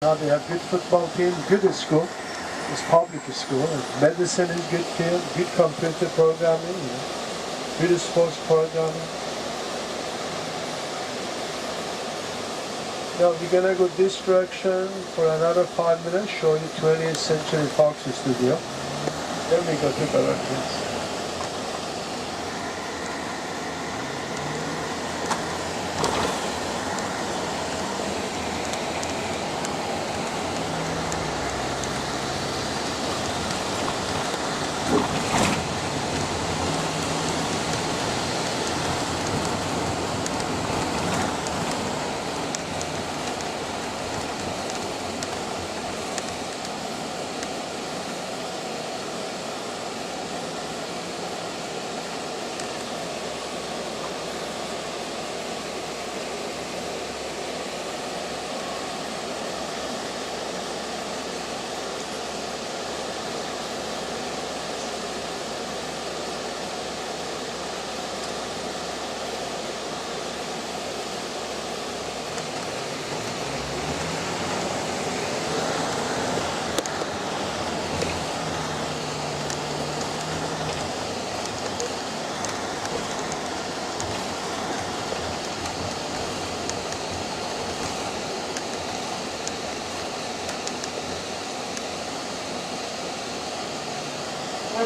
Now they have good football team, good school. It's public school. Medicine is good field, good computer programming, good sports programming. Now we're gonna go this direction for another 5 minutes, show you 20th Century Fox studio. Then we go to Beverly Hills.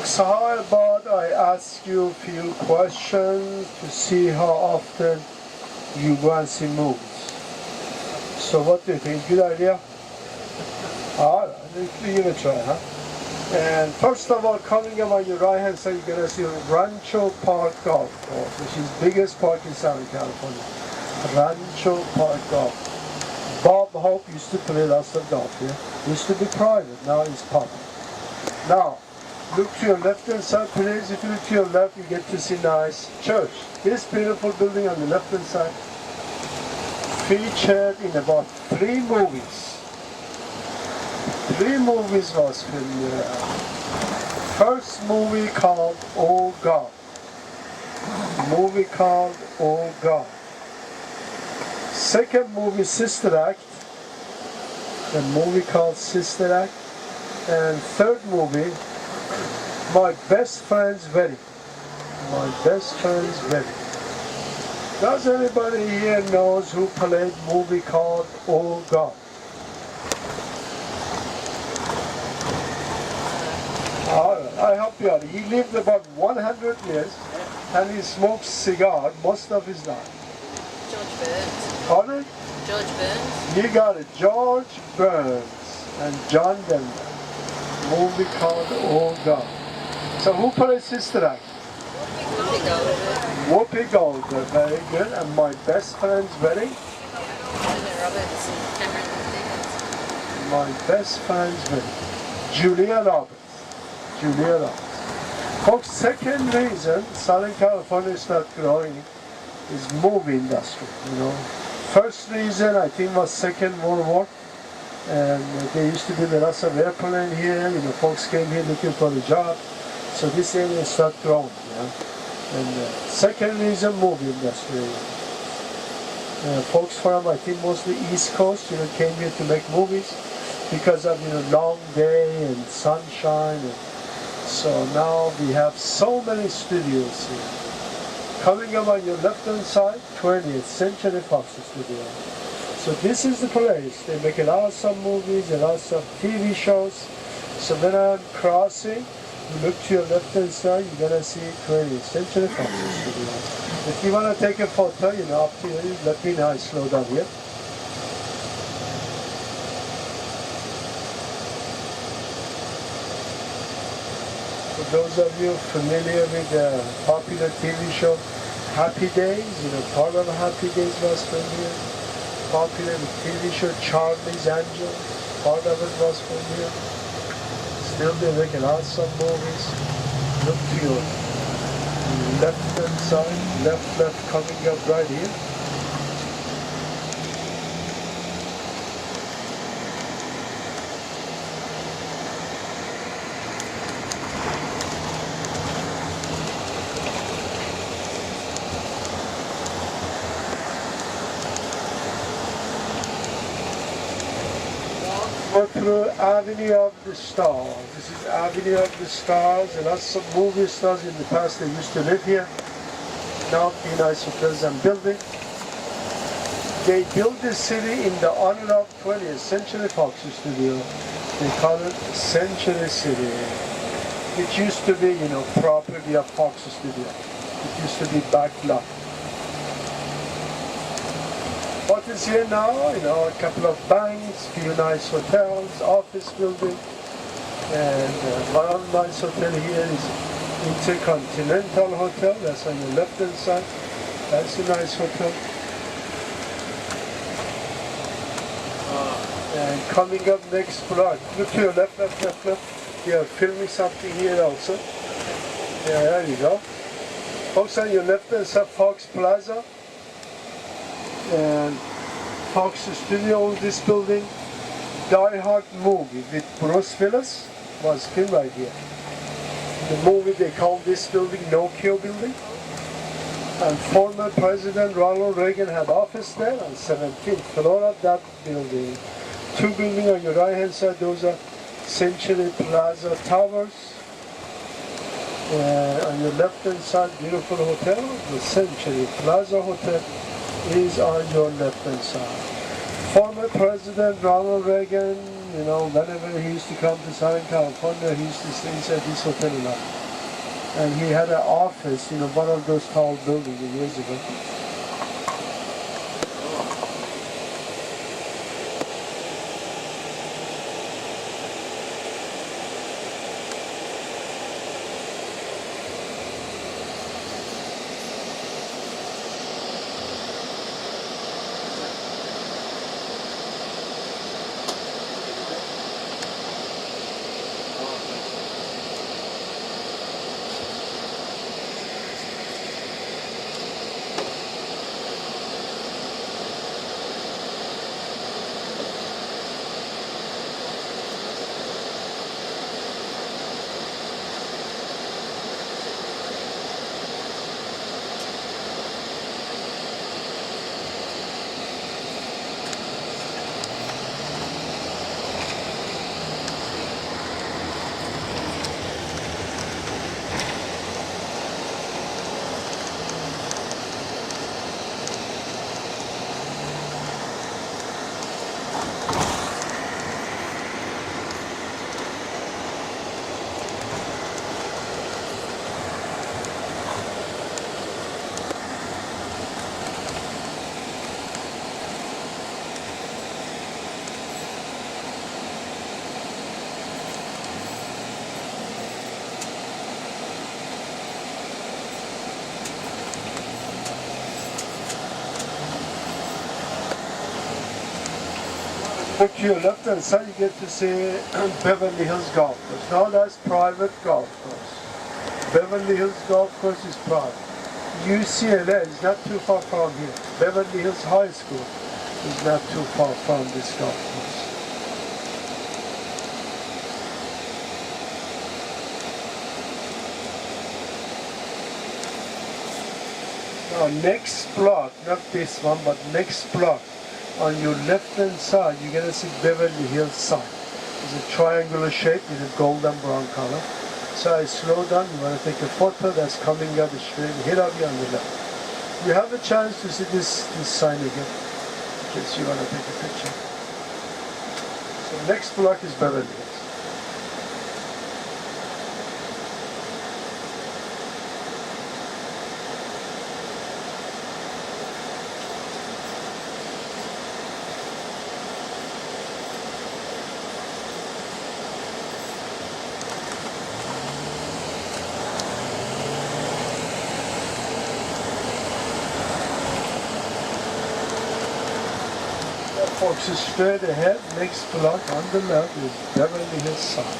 So how about I ask you a few questions to see how often you go and see movies. So what do you think? Good idea? Alright, give it a try, huh? And first of all, coming up on your right hand side, you're gonna see Rancho Park Golf Course, which is the biggest park in Southern California. Rancho Park Golf. Bob Hope used to play lots of golf here. Used to be private, now it's public. Now, look to your left hand side, please. If you look to your left, you get to see nice church. This beautiful building on the left hand side featured in about 3 movies. 3 movies was filmed there. First movie called Oh God. Movie called Oh God. Second movie, Sister Act. A movie called Sister Act. And third movie, My Best Friend's Wedding. My Best Friend's Wedding. Does anybody here knows who played movie called Oh God? Alright, I help you out. He lived about 100 years and he smoked cigar most of his life. George Burns. Pardon? George Burns. You got it. George Burns and John Denver. Movie called Oh God. So who plays Sister Act? Whoopi Goldberg. Whoopi Goldberg, very good. And My Best Friend's Wedding? Julia Roberts and Cameron Diaz. My Best Friend's Wedding. Julia Roberts. Julia Roberts. Folks, second reason Southern California is not growing is movie industry, First reason, I think, was Second World War. And there used to be lots of airplane here, folks came here looking for a job. So this area started growing, And second reason, movie industry. Folks from, I think, mostly East Coast, came here to make movies because of, long day and sunshine. And so now we have so many studios here. Coming up on your left-hand side, 20th Century Fox Studio. So this is the place. They make lots of movies and lots of TV shows. So when I'm crossing, you look to your left-hand side, you're gonna see 20th Century Fox Studio. If you wanna take a photo, up to you, let me know. I slow down here. For those of you familiar with the popular TV show Happy Days, part of Happy Days was from here. Popular TV show Charlie's Angels, part of it was from here. Still they're making lots of movies. Look to your left hand side, left coming up right here. Go through Avenue of the Stars. This is Avenue of the Stars. And lots of movie stars in the past they used to live here. Now be nice hotels and buildings. They built this city in the honor of 20th Century Fox Studio. They call it Century City. It used to be, property of Fox Studio. It used to be back lot. What is here now? A couple of banks, few nice hotels, office building, and one nice hotel here is Intercontinental Hotel. That's on the left-hand side. That's a nice hotel. And coming up next block, look to your left. We are filming something here also. Yeah, there you go. Folks, on your left-hand side, Fox Plaza. And Fox Studio owns this building. Die Hard movie with Bruce Willis was filmed right here. In the movie they called this building Nokia Building. And former President Ronald Reagan had office there on 17th floor of that building. Two buildings on your right hand side, those are Century Plaza Towers. On your left hand side, beautiful hotel, the Century Plaza Hotel is on your left hand side. Former President Ronald Reagan, whenever he used to come to Southern California, he used to stay inside this hotel a lot. And he had an office, one of those tall buildings years ago. Look to your left hand side, you get to see Beverly Hills Golf Course. Now that's private golf course. Beverly Hills Golf Course is private. UCLA is not too far from here. Beverly Hills High School is not too far from this golf course. Now next block, not this one, but next block. On your left-hand side, you're going to see Beverly Hills sign. It's a triangular shape with a golden brown color. So I slow down, you want to take a photo that's coming up straight ahead of you on the left. You have a chance to see this sign again, in case you want to take a picture. So next block is Beverly Hills. Folks, straight ahead, next block on the left is Beverly Hills South.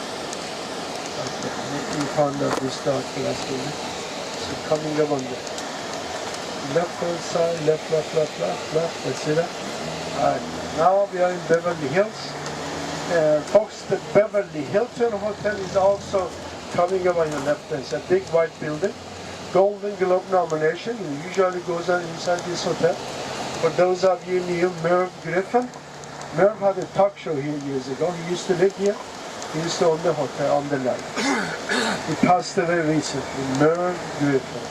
Okay, in front of this dark glass building. So coming up on the left hand side, left, that's it. Alright, now we are in Beverly Hills. Folks, the Beverly Hilton Hotel is also coming up on your left hand side. Big white building. Golden Globe nomination. It usually goes on inside this hotel. For those of you knew Merv Griffin, Merv had a talk show here years ago. He used to live here. He used to own the hotel on the lake. He passed away recently. Merv Griffin.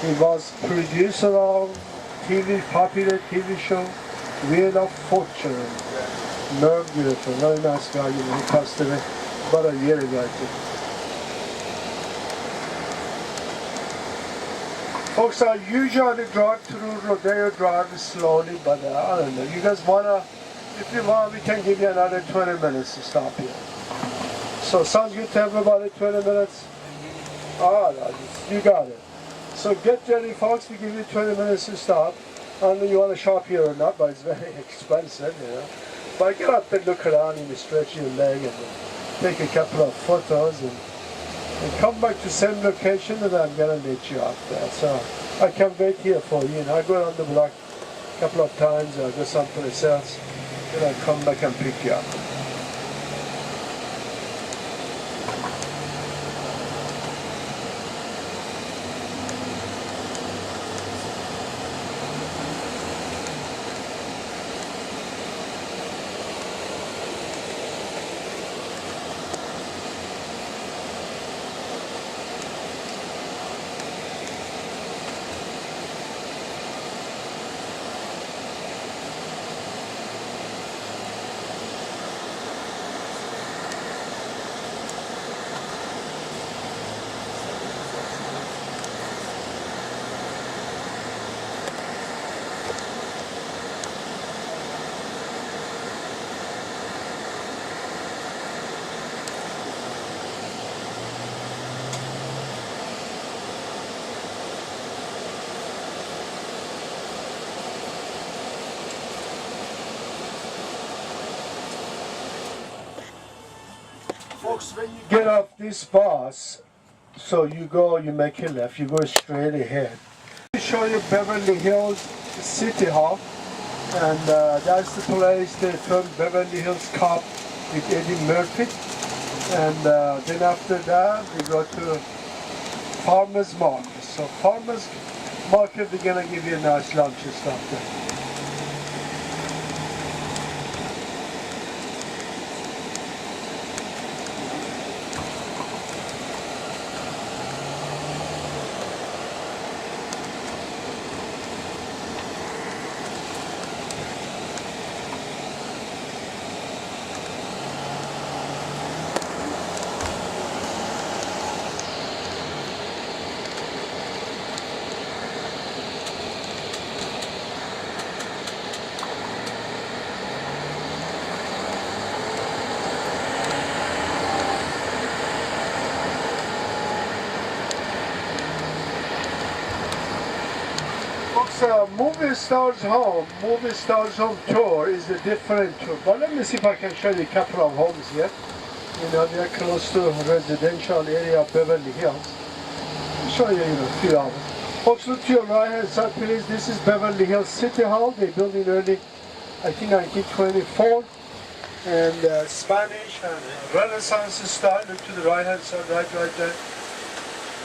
He was producer of popular TV show, Wheel of Fortune. Merv Griffin, very nice guy. He passed away about a year ago, I think. Folks, I usually drive through Rodeo Drive slowly, but I don't know. You guys wanna? If you want, we can give you another 20 minutes to stop here. So sounds good to everybody, 20 minutes? Alright, you got it. So get ready, folks, we give you 20 minutes to stop. I don't know if you want to shop here or not, but it's very expensive, you know. But get up and look around and stretch your leg and take a couple of photos and come back to same location and I'm going to let you out there. So I can wait here for you. And I go around the block a couple of times, I go someplace else, and I come back and pick you up. Folks, when you get off this bus, so you make a left, you go straight ahead. To show you Beverly Hills City Hall, and that's the place they filmed Beverly Hills Cop with Eddie Murphy. And then after that, we go to Farmers Market. So Farmers Market, we're gonna give you a nice lunch and stuff there. Movie Stars Home tour is a different tour. But let me see if I can show you a couple of homes here. You know, they're close to residential area of Beverly Hills. I'll show you, a few of them. Folks, look to your right hand side, please. This is Beverly Hills City Hall. They built in early, I think, 1924. And Spanish and Renaissance style. Look to the right hand side, right there.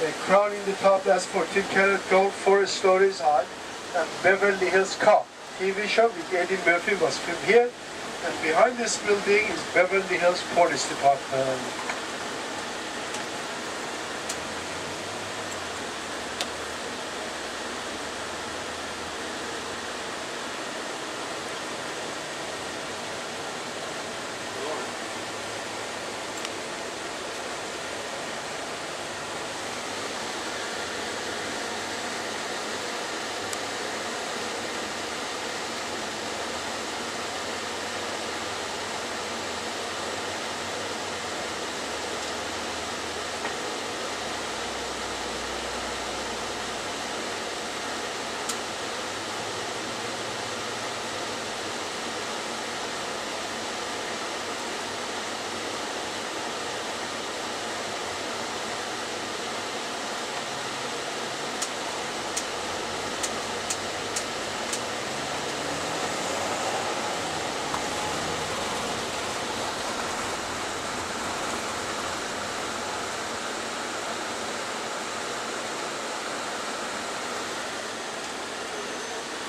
A crown in the top, that's 14 karat gold, 4 stories high. And Beverly Hills Cop TV show with Eddie Murphy was filmed here. And behind this building is Beverly Hills Police Department.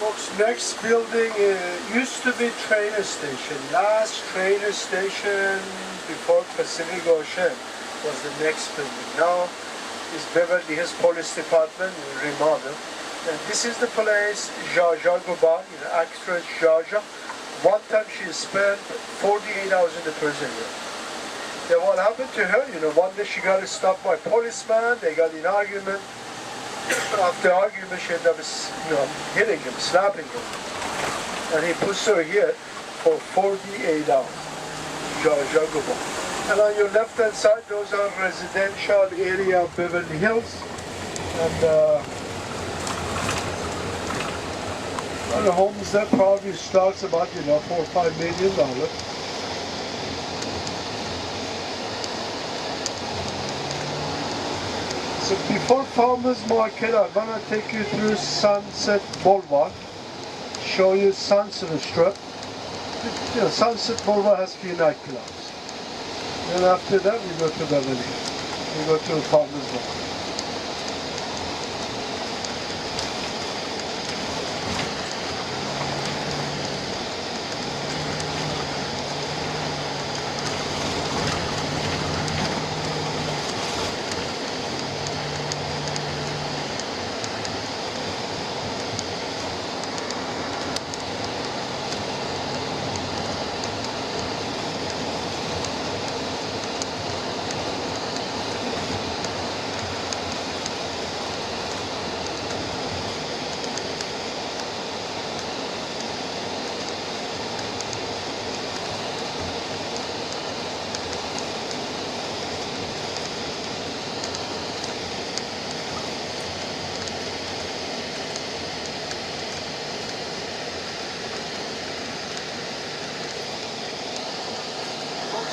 Folks, next building used to be train station. Last train station before Pacific Ocean was the next building. Now is Beverly Hills Police Department remodeled. And this is the place Zsa Zsa Gabor, actress Zsa Zsa. One time she spent 48 hours in the prison. Then what happened to her? One day she got stopped by a policeman. They got in argument. After argument, she ended up, hitting him, slapping him. And he puts her here for 48 hours. Zsa Zsa Gabor. And on your left-hand side, those are residential area of Beverly Hills. And the homes there probably starts about, $4 or $5 million. So before Farmers Market, I'm gonna take you through Sunset Boulevard, show you Sunset Strip. Sunset Boulevard has a few nightclubs. Then after that, we go to Beverly Hills. We go to Farmers Market.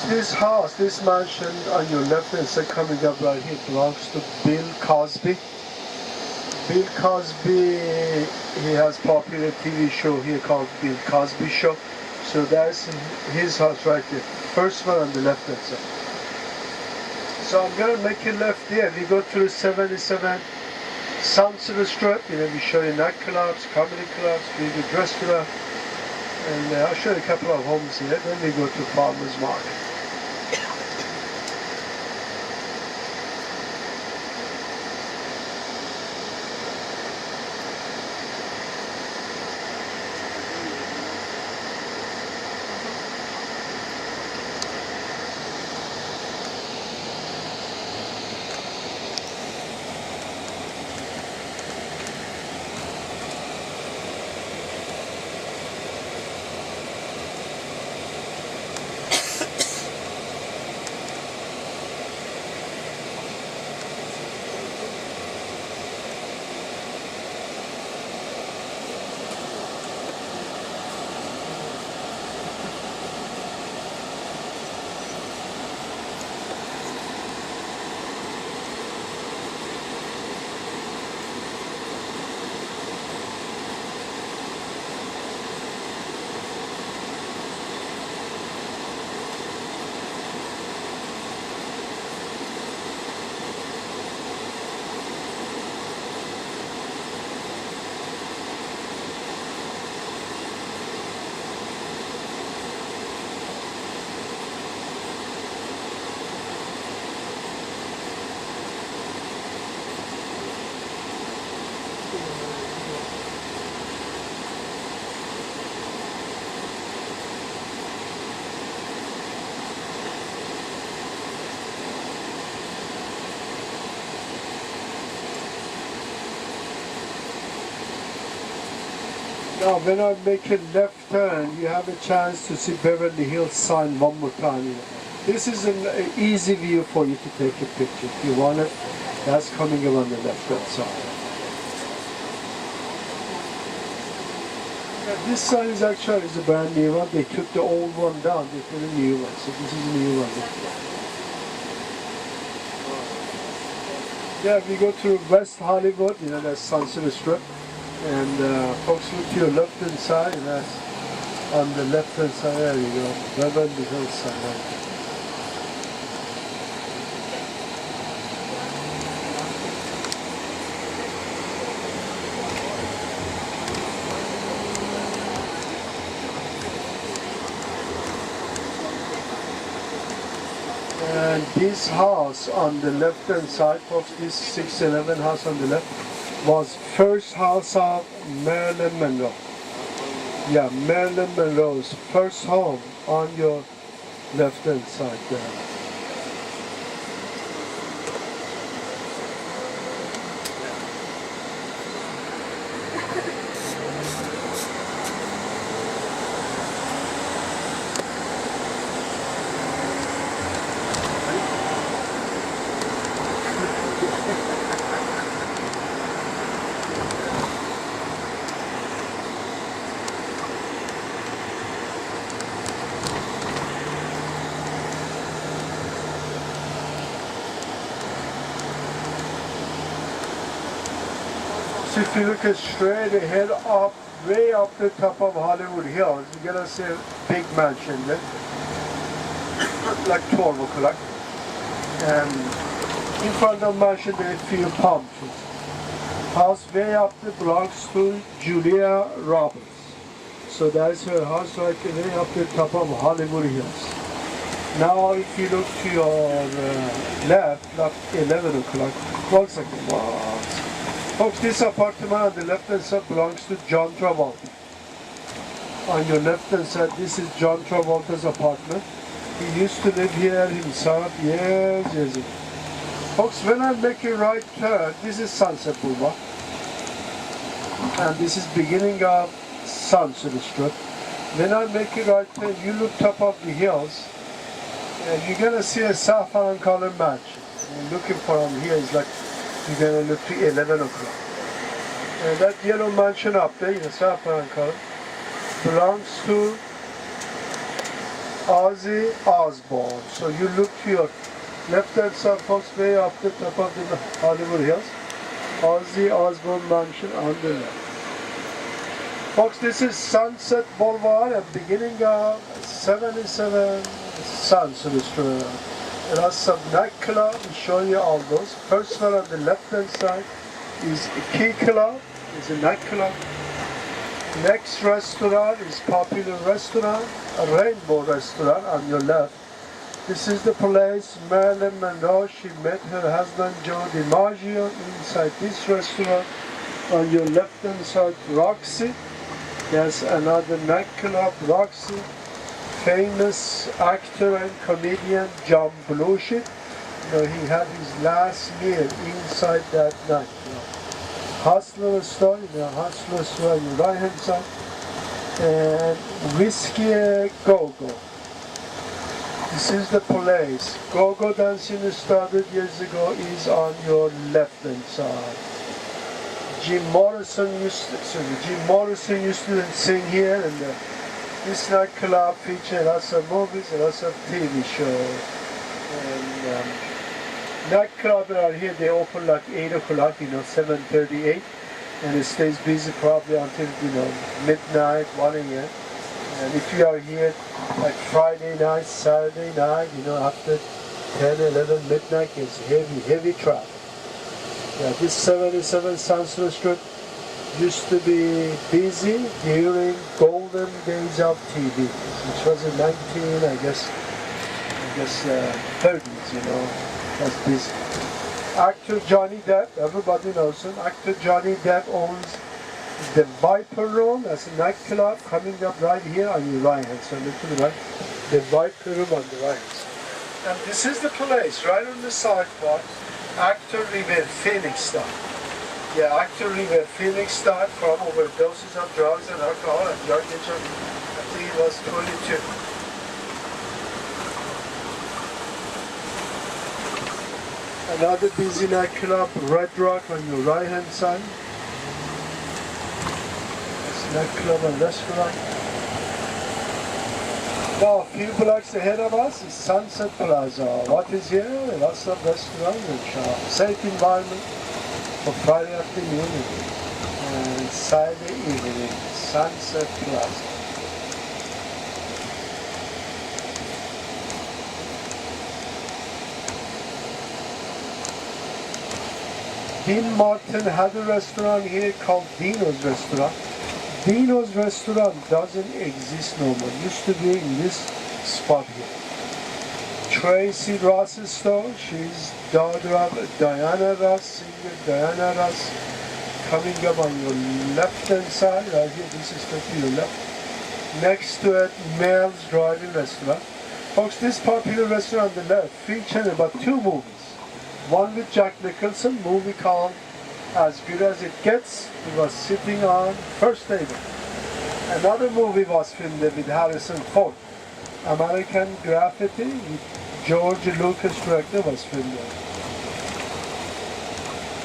This house, this mansion on your left hand side coming up right here belongs to Bill Cosby. Bill Cosby, he has popular TV show here called Bill Cosby Show. So that's his house right there. First one on the left hand side. So I'm gonna make a left here. We go to the 77 Sunset Strip. We show you nightclubs, comedy clubs, we do dress club. And I'll show you a couple of homes here. Then we go to Farmers Market. Now when I make a left turn, you have a chance to see Beverly Hills sign one more time. This is an easy view for you to take a picture. If you want it, that's coming up on the left-hand side. Now, this sign is actually a brand new one. They took the old one down, they put a new one. So this is a new one. Yeah, we go to West Hollywood, that's Sunset Strip. And folks, look to your left-hand side, and that's on the left-hand side. There you go, Beverly Hills side. And this house on the left hand side, folks, this 611 house on the left, was first house of Marilyn Monroe. Yeah, Marilyn Monroe's first home on your left hand side there. So if you look straight ahead up, way up the top of Hollywood Hills, you're gonna see a big mansion there, like 12 o'clock. And in front of the mansion there are a few palm trees. House way up the belongs to Julia Roberts. So that's her house right way up the top of Hollywood Hills. Now if you look to your left, like 11 o'clock, 1 second. Folks, this apartment on the left hand side belongs to John Travolta. On your left hand side, this is John Travolta's apartment. He used to live here himself years ago. Folks, when I make a right turn, this is Sunset Boulevard. And this is beginning of Sunset Strip. When I make a right turn, you look top of the hills, and you're gonna see a saffron colored mansion. And looking for them here is like, you're gonna look to 11 o'clock. And that yellow mansion up there, in the saffron color, belongs to Ozzy Osbourne. So you look to your left hand side, folks, way up the top of the Hollywood Hills. Ozzy Osbourne mansion on the left. Folks, this is Sunset Boulevard and beginning of 77 Sunset Street. It has some nightclub. I'll show you all those. First one on the left hand side is Key Club. It's a nightclub. Next restaurant is Popular Restaurant, a Rainbow Restaurant on your left. This is the place Marilyn Monroe, she met her husband Joe DiMaggio inside this restaurant. On your left hand side, Roxy. There's another nightclub, Roxy. Famous actor and comedian John Belushi. He had his last meal inside that nightclub. Hustler store, Hustler store on your right hand side. And Whiskey Go-Go. This is the place. Go-Go dancing started years ago is on your left hand side. Jim Morrison used to sing here, and this nightclub features lots of movies and lots of TV shows. And nightclubs are here, they open like 8 o'clock, 7:38, and it stays busy probably until, midnight, 1 a.m. And if you are here like Friday night, Saturday night, after 10, 11, midnight, it's heavy traffic. Yeah, this 77 Sunset Strip used to be busy during golden days of TV, which was in 30s, was busy. Actor Johnny Depp, everybody knows him. Actor Johnny Depp owns the Viper Room. That's a nightclub coming up right here on your right hand. So look to the right, the Viper Room on the right. And this is the place right on the sidewalk. Actor River Phoenix died. Yeah, actor River Phoenix died from overdoses of drugs and alcohol and drug addiction. I think he was 22. Another busy nightclub, Red Rock on your right hand side. It's a nightclub and restaurant. Now, a few blocks ahead of us is Sunset Plaza. What is here? Lots of restaurants and shops. Safe environment for Friday afternoon and Saturday evening. Sunset Plaza. Dean Martin had a restaurant here called Dino's Restaurant. Dino's Restaurant doesn't exist no more. It used to be in this spot here. Tracy Ross's store. She's daughter of Diana Ross, singer Diana Ross. Coming up on your left-hand side, right here, this is to your left. Next to it, Mel's Drive-In Restaurant. Folks, this popular restaurant on the left featured about 2 movies. One with Jack Nicholson, movie called As Good As It Gets. He was sitting on first table. Another movie was filmed there with Harrison Ford. American Graffiti with George Lucas director was filmed there.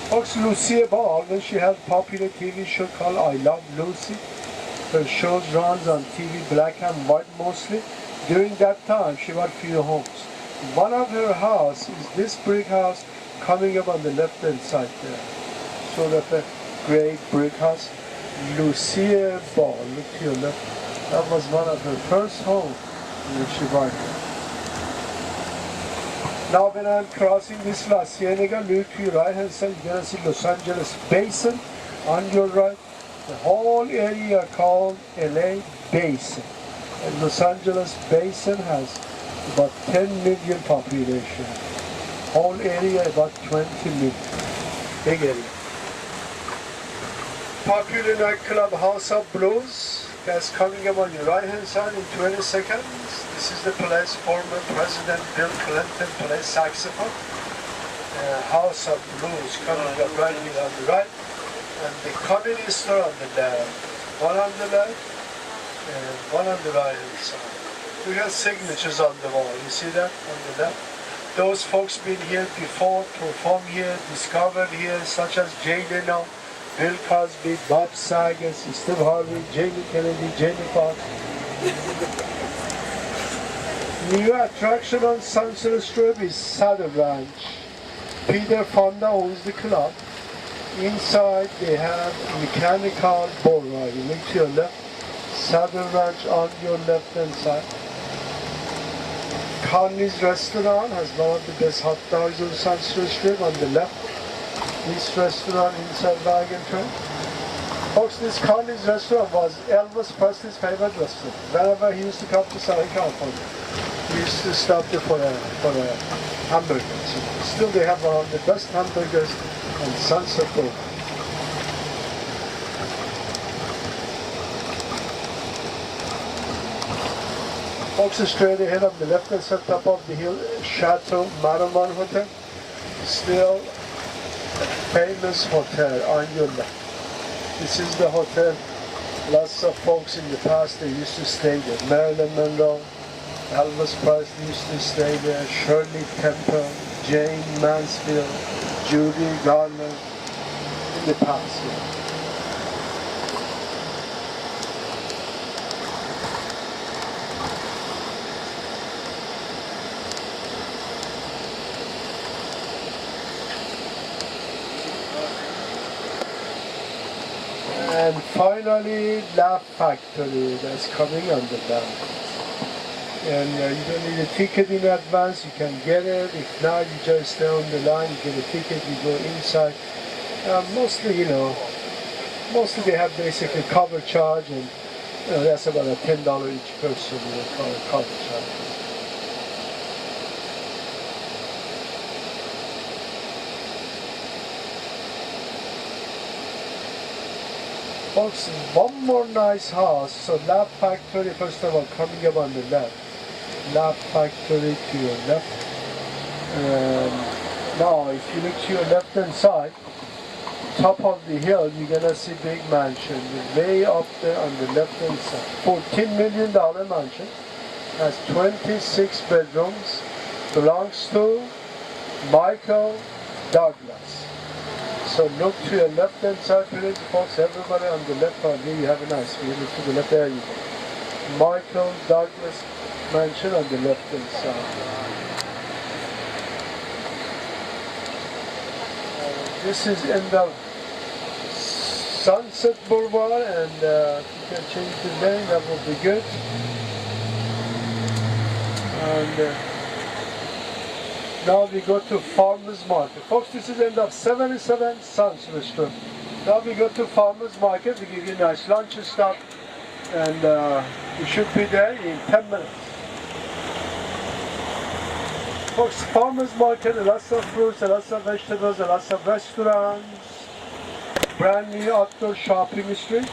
Folks, Lucia Ball, when she had a popular TV show called I Love Lucy, her shows runs on TV black and white mostly. During that time, she bought few homes. One of her house is this brick house coming up on the left-hand side there. Sort of a gray brick house. Lucia Ball, look to your left. That was one of her first homes when she bought it. Now when I'm crossing this La Cienega, look to your right hand side, you're going to see Los Angeles Basin on your right. The whole area called LA Basin. And Los Angeles Basin has about 10 million population. Whole area about 20 million. Big area. Popular nightclub House of Blues. That's coming up on your right hand side in 20 seconds. This is the place former President Bill Clinton plays saxophone. House of Blues coming up right here on the right. And the comedy store on the left. One on the left and one on the right hand side. We have signatures on the wall. You see that on the left? Those folks been here before, performed here, discovered here, such as Jay Leno, Bill Cosby, Bob Saget, Steve Harvey, Jamie Kennedy, Jamie Foxx. New attraction on Sunset Strip is Saddle Ranch. Peter Fonda owns the club. Inside they have mechanical bull riding. Look to your left. Saddle Ranch on your left hand side. Connie's Restaurant has one of the best hot dogs on Sunset Strip on the left. This restaurant inside Wagon Train. Folks, this Connie's Restaurant was Elvis Presley's favorite restaurant. Whenever he used to come to Southern California, he used to stop there for a hamburger. Still they have one of the best hamburgers on Sunset Boulevard. Folks, straight ahead on the left-hand side top of the hill, Chateau Marmont Hotel. Still a famous hotel on your left. This is the hotel. Lots of folks in the past, they used to stay there. Marilyn Monroe, Elvis Presley used to stay there, Shirley Temple, Jane Mansfield, Judy Garland, in the past. Yeah. And finally, Laugh Factory, that's coming on the left. And you don't need a ticket in advance, you can get it. If not, you just stay on the line, you get a ticket, you go inside. Mostly they have basically cover charge, and that's about a $10 each person, cover charge. Folks, one more nice house. So Laugh Factory, first of all, coming up on the left. Laugh Factory to your left. Now, if you look to your left-hand side, top of the hill, you're gonna see big mansion. Way up there on the left-hand side. $14 million mansion. Has 26 bedrooms. Belongs to Michael Douglas. So look to your left-hand side, please, folks. Everybody on the left hand here, you have a nice view. Look to the left, there you go. Michael Douglas Mansion on the left-hand side. This is end of Sunset Boulevard, and if you can change the lane, that would be good. And now we go to Farmers Market. Folks, this is end of 77 Sunset Strip. Now we go to Farmers Market. We give you a nice lunch stop, and we should be there in 10 minutes. Folks, farmers market, lots of fruits, lots of vegetables, lots of restaurants. Brand new outdoor shopping street.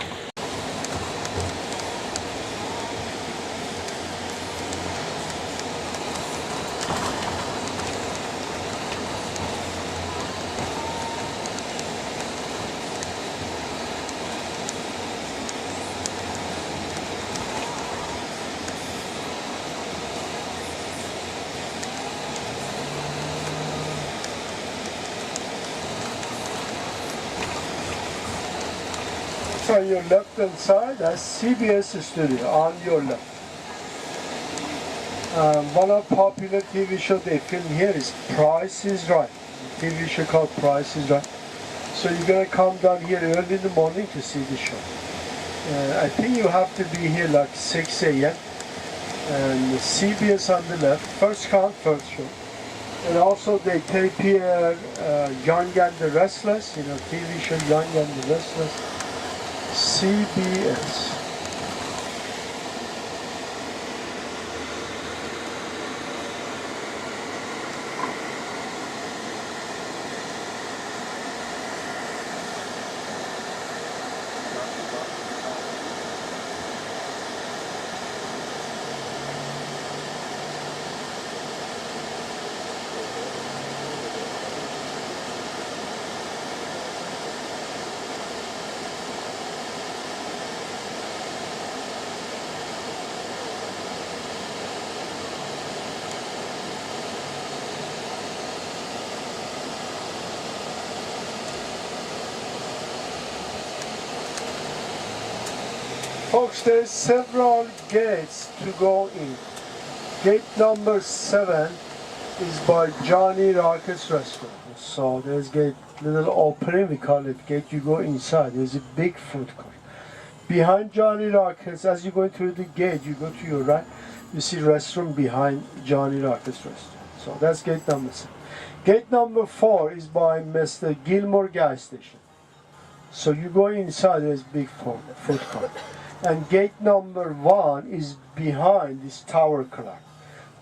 On your left hand side, that's CBS Studio on your left. One of popular TV show they film here is Price is Right. TV show called Price is Right. So you're gonna come down here early in the morning to see the show. I think you have to be here like 6 a.m. And CBS on the left, first come, first show. And also they tape here Young and the Restless, TV show Young and the Restless. CBS. Folks, there's several gates to go in. Gate number 7 is by Johnny Rockets Restaurant. So there's gate, little opening, we call it gate, you go inside. There's a big food court. Behind Johnny Rockets, as you go through the gate, you go to your right, you see restaurant behind Johnny Rockets Restaurant. So that's gate number 7. Gate number 4 is by Mr. Gilmore gas station. So you go inside, there's big food court. And gate number 1 is behind this tower clock,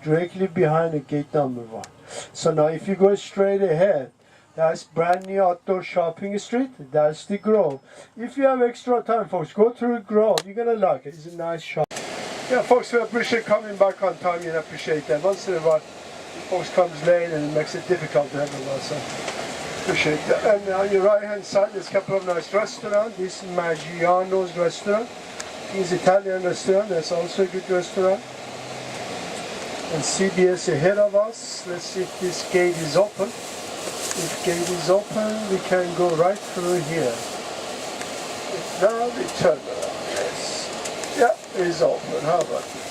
directly behind the gate number 1. So now if you go straight ahead, that's brand new outdoor shopping street, that's the Grove. If you have extra time, folks, go through Grove, you're gonna like it, it's a nice shop. Yeah, folks, we appreciate coming back on time, you appreciate that. Once in a while, folks comes late and it makes it difficult to everyone, so appreciate that. And on your right hand side, there's a couple of nice restaurants. This is Maggiano's restaurant. It's Italian restaurant, that's also a good restaurant. And CBS ahead of us. Let's see if this gate is open. If gate is open, we can go right through here. If not, we turn around. Yes. Yeah, it's open. How about it?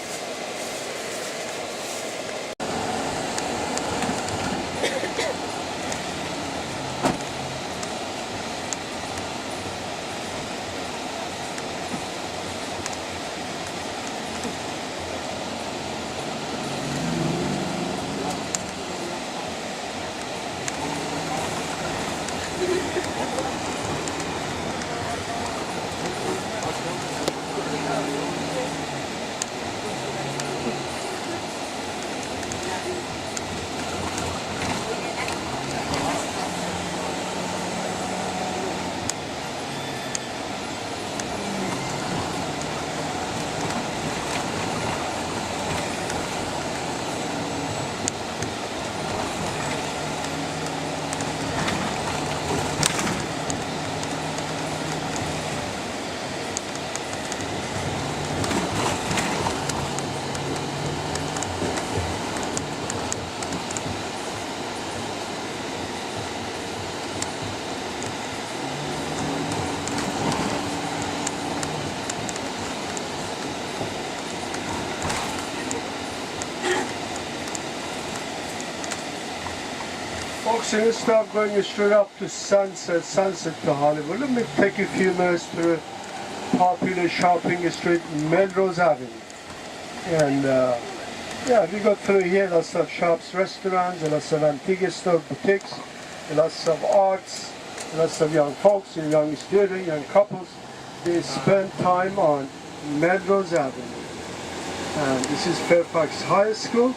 Folks, instead of going straight up to Sunset to Hollywood, let me take a few minutes to a popular shopping street, Melrose Avenue. And yeah, we go through here, lots of shops, restaurants, lots of antique store, boutiques, lots of arts, lots of young folks, young students, young couples. They spend time on Melrose Avenue. And this is Fairfax High School.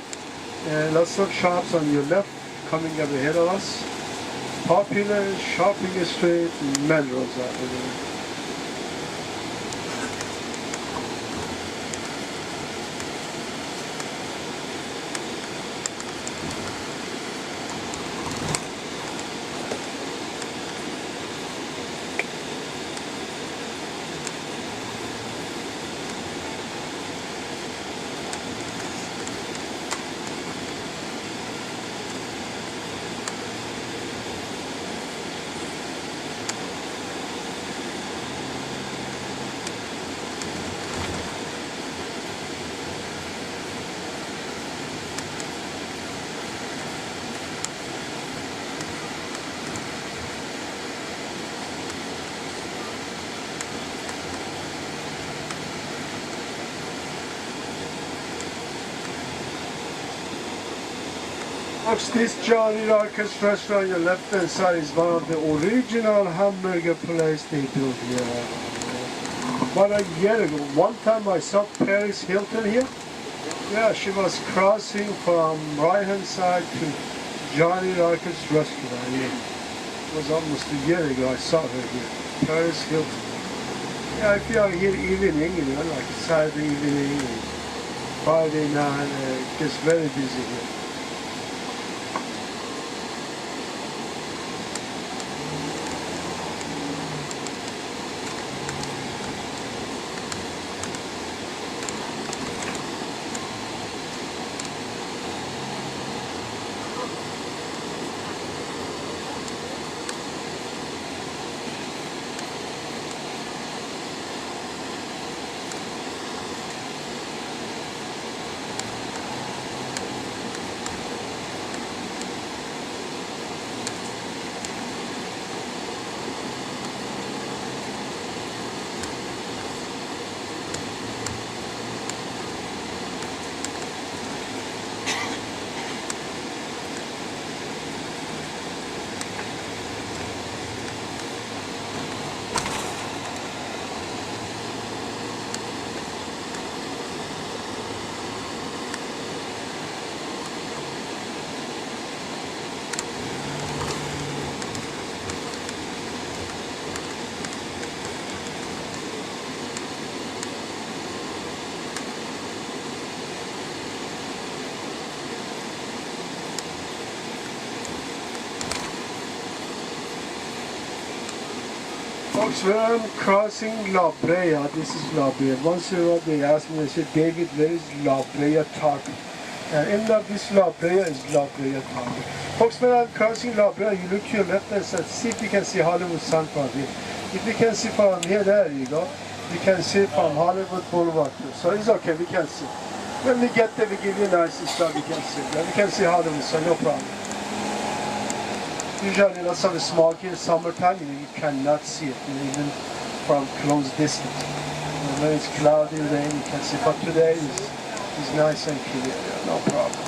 Lots of shops on your left coming up ahead of us. Popular Shopping Street, Melrose Avenue. Folks, this Johnny Rockets restaurant on your left hand side is one of the original hamburger place they built here. About a year ago, one time I saw Paris Hilton here. Yeah, she was crossing from right hand side to Johnny Rockets restaurant here. It was almost a year ago I saw her here. Paris Hilton. Yeah, if you are here evening, you know, like Saturday evening, Friday night, it gets very busy here. Folks, when I'm crossing La Brea, this is La Brea. Once in a while they ask me, they say, David, where is La Brea Taco? And end of this La Brea is La Brea Taco. Folks, when I'm crossing La Brea, you look to your left and side, see if you can see Hollywood Sun from here. If you can see from here, there you go. You can see from Hollywood Boulevard too. So it's okay, we can see. When we get there, we give you a nice stuff, we can see. And we can see Hollywood Sun, no problem. Usually lots of smog here, summertime, you cannot see it, even from close distance. When it's cloudy, rain, you can see. But today is nice and clear, no problem.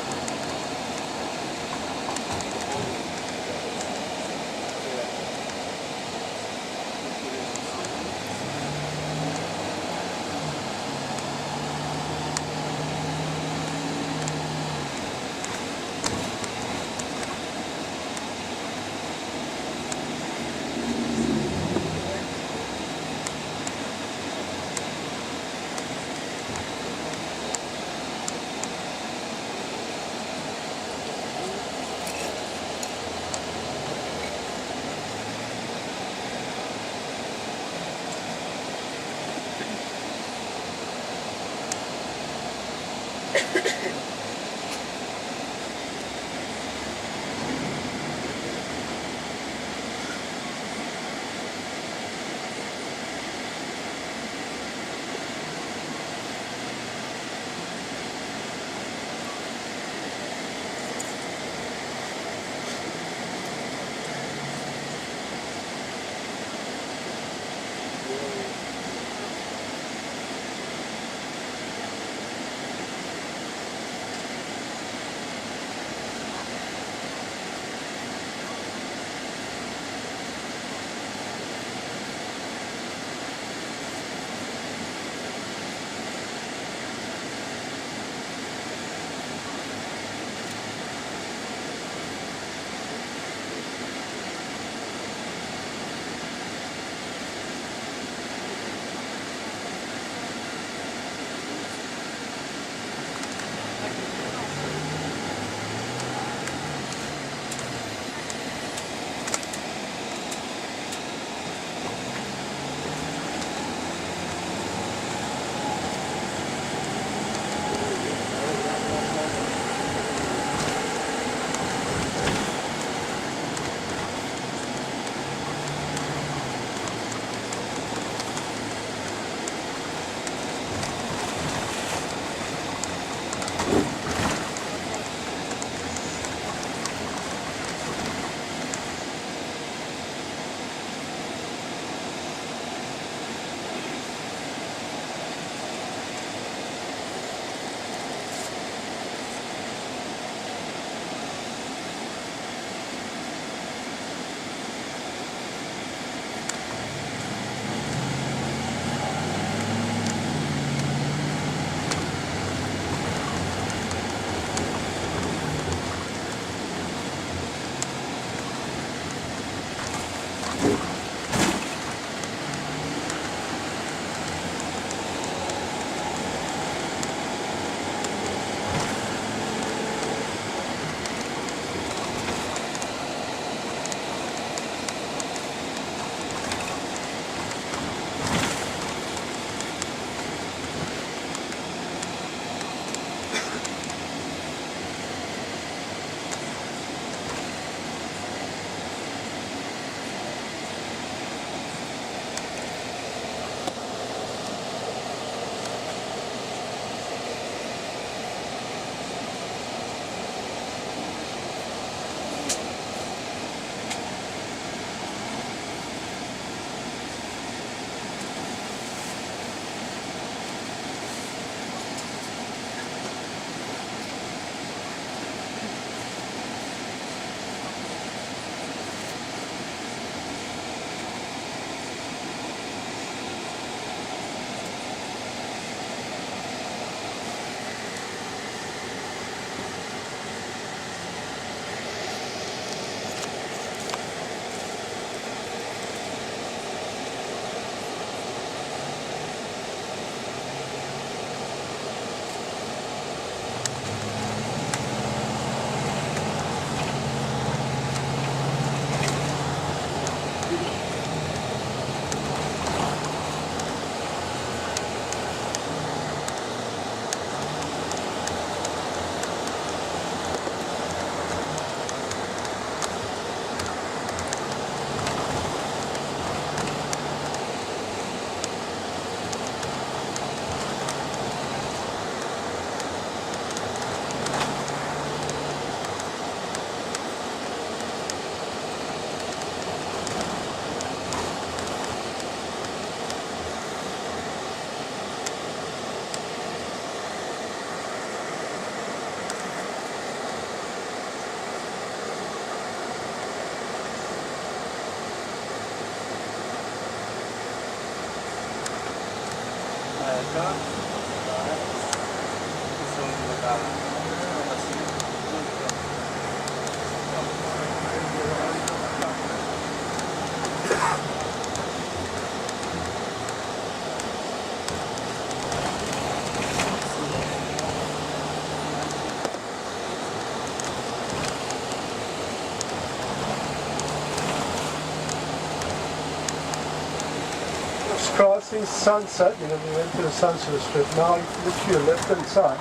Crossing Sunset, we went to the Sunset Strip. Now if you look to your left hand side,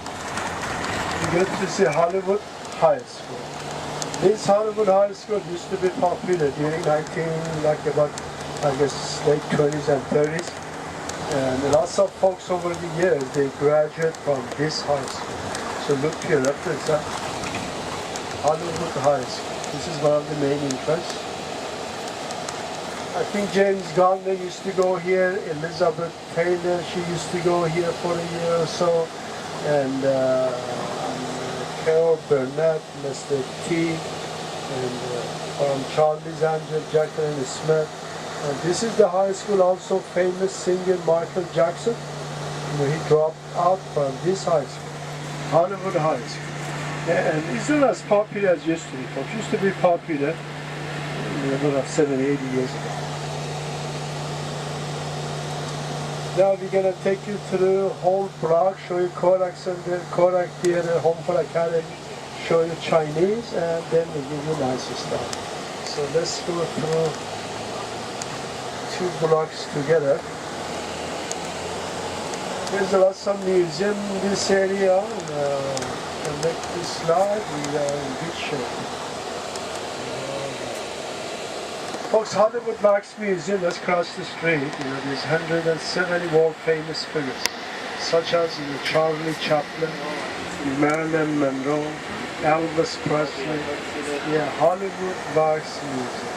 you get to see Hollywood High School. This Hollywood High School used to be popular during late 20s and 30s. And lots of folks over the years, they graduate from this high school. So look to your left hand side, Hollywood High School. This is one of the main entrances. I think James Garner used to go here, Elizabeth Taylor, she used to go here for a year or so, and Carol Burnett, Mr. T, and from Charlie's Angel, Jacqueline Smith. And this is the high school, also famous singer Michael Jackson. He dropped out from this high school, Hollywood High School. And it's not as popular as used to be, folks. It used to be popular about 70, 80 years ago. Now we're going to take you through whole block, show you Kodak Center, Kodak Theater, Home for Academy, show you Chinese, and then we give you nice stuff. So let's go through 2 blocks together. There's lots of museum in this area. And next slide, we are in good shape. Folks, Hollywood Wax Museum, let's cross the street. There's 170 world famous figures, such as Charlie Chaplin, Marilyn Monroe, Elvis Presley. Yeah, Hollywood Wax Museum.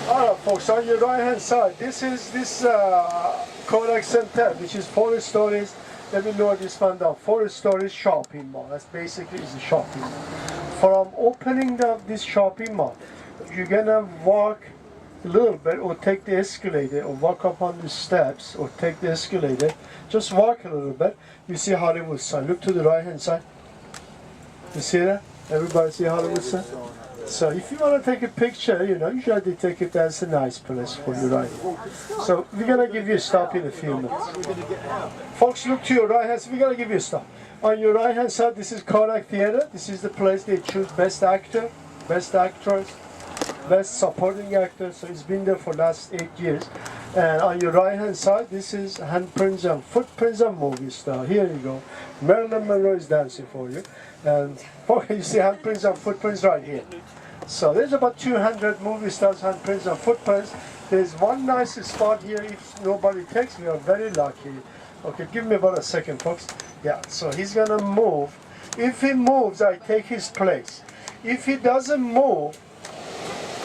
Alright, folks, on your right hand side, this is Kodak Center, which is 4 stories. Let me lower this one down. 4 stories shopping mall. That's basically is a shopping mall. From opening of this shopping mall, you're gonna walk a little bit, or take the escalator, or walk up on the steps, or take the escalator. Just walk a little bit. You see Hollywood sign. Look to the right hand side. You see that? Everybody see Hollywood sign? So if you want to take a picture, usually take it as a nice place for you, right? So we're going to give you a stop in a few minutes. Folks, look to your right hand side. We're going to give you a stop. On your right hand side, this is Kodak Theater. This is the place they choose best actor, best actress, best supporting actor. So it's been there for the last 8 years. And on your right hand side, this is Handprints and Footprints and Movie Star. Here you go. Marilyn Monroe is dancing for you. And you see Handprints and Footprints right here. So there's about 200 movie stars, handprints and footprints. There's one nice spot here. If nobody takes, we are very lucky. Okay, give me about a second, folks. Yeah, so he's gonna move. If he moves, I take his place. If he doesn't move,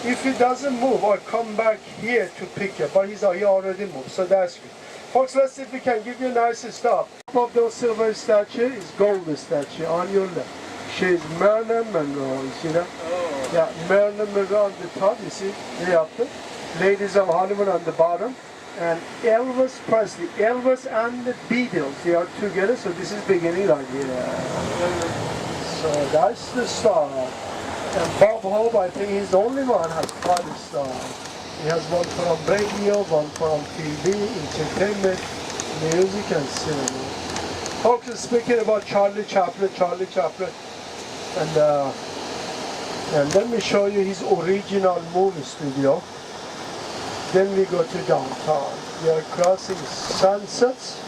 I come back here to pick you. But he already moved, so that's good. Folks, let's see if we can give you a nice stop. Top of those silver statue is gold statue on your left. She's Marilyn Monroe, you see that? Yeah, Marilyn Monroe on the top, you see, way up there. Ladies of Hollywood on the bottom. And Elvis Presley, Elvis and the Beatles, they are together, so this is beginning right here. So that's the star. And Bob Hope, I think he's the only one has 5 stars. He has one from radio, one from TV, entertainment, music and cinema. Folks, speaking about Charlie Chaplin, and let me show you his original movie studio. Then we go to downtown. We are crossing Sunsets.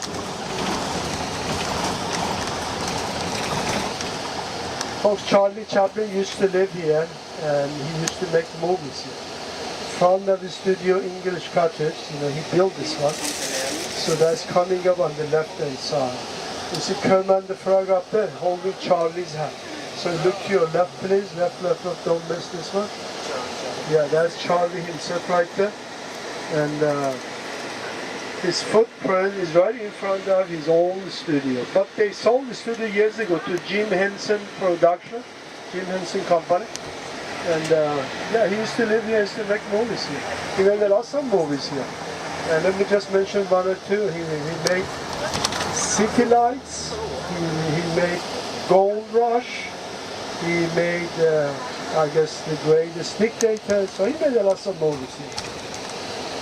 Folks, Charlie Chaplin used to live here, and he used to make movies here. Front of the studio, English Cottage, he built this one. So that's coming up on the left-hand side. You see Kermit the Frog up there, holding Charlie's hand. So look to your left, please. Left, don't miss this one. Yeah, that's Charlie himself right there. And his footprint is right in front of his own studio. But they sold the studio years ago to Jim Henson Production, Jim Henson Company. And yeah, he used to live here, used to make movies here. He made a lot of movies here. And let me just mention one or two. He made City Lights. He made Gold Rush. He made, I guess, The Greatest Dictator. So he made a lot of movies here.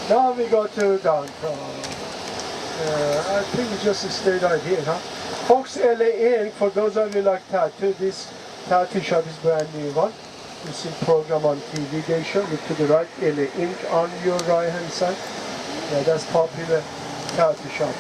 Now we go to downtown. I think we just stay right here, huh? Folks, LA Ink, for those of you like tattoo, this tattoo shop is brand new one. You see program on TV they show. Look to the right, LA Ink on your right hand side. Yeah, that's popular tattoo shop.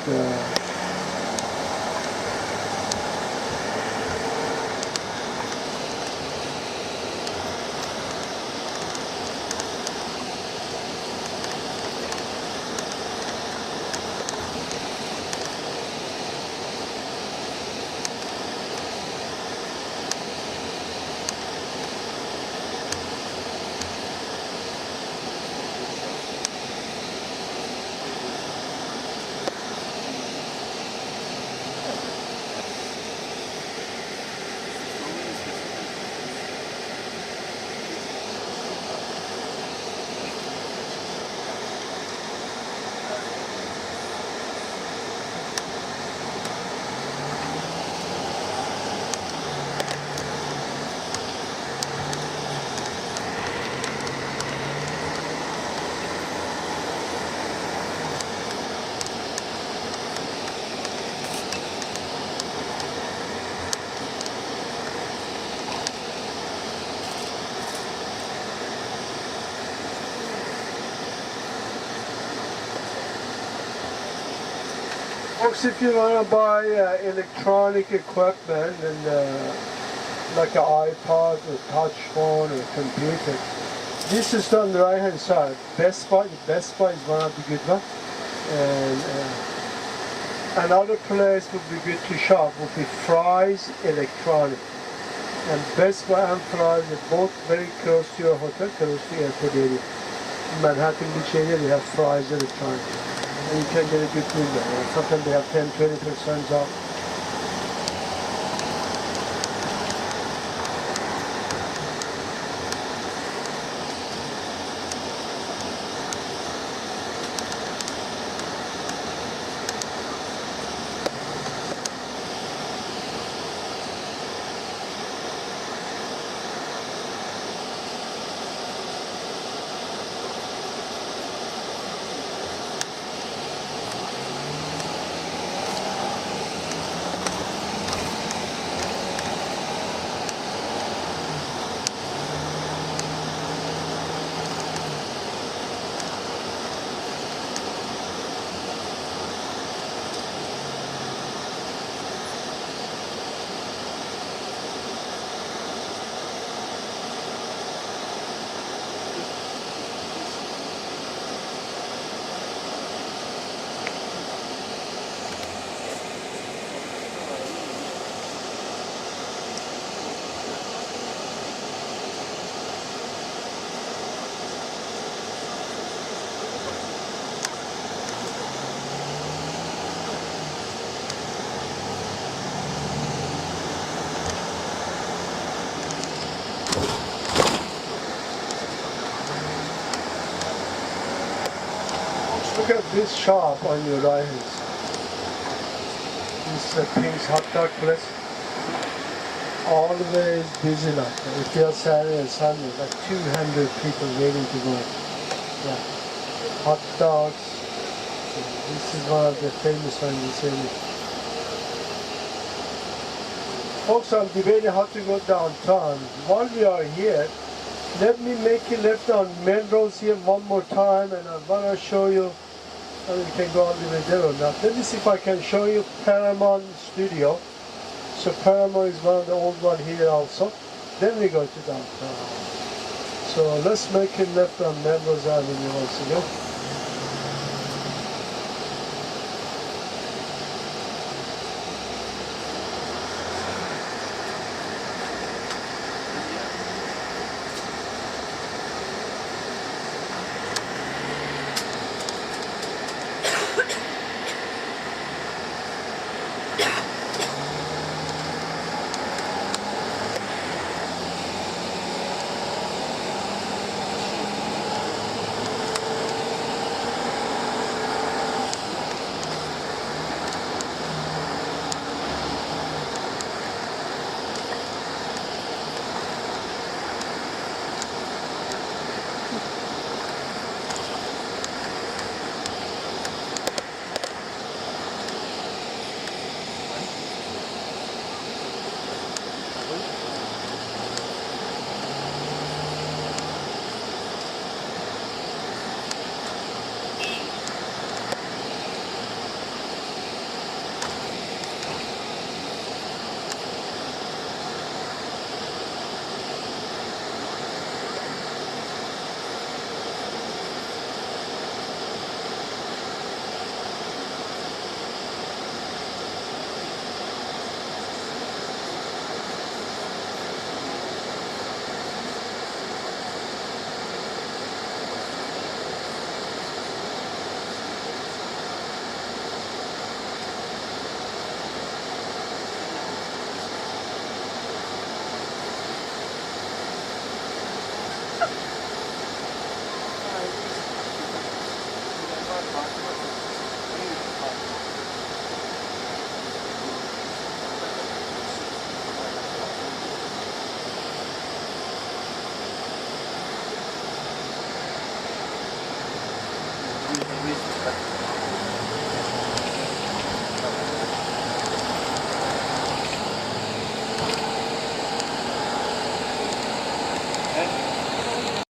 Folks, if you want to buy electronic equipment and like an iPod or touch phone or computer, this is on the right hand side. Best Buy is one of the good ones. And another place would be good to shop would be Fry's Electronic. And Best Buy and Fry's are both very close to your hotel, close to the airport area. In Manhattan Beach area, we have Fry's Electronic. And you can get a good deal there. Sometimes they have 10-20% off. Look at this shop on your right hand side. This is a Pink's hot dog place. Always busy like that. If you're Saturday and Sunday, like 200 people waiting to go. Yeah. Hot dogs. This is one of the famous ones in this area. Folks, I'm debating how to go downtown. While we are here, let me make a left on Melrose here one more time, and I want to show you, and we can go all the way there or not. Let me see if I can show you Paramount Studio. So Paramount is one of the old ones here also. Then we go to downtown. So let's make a left on Melrose Avenue once again.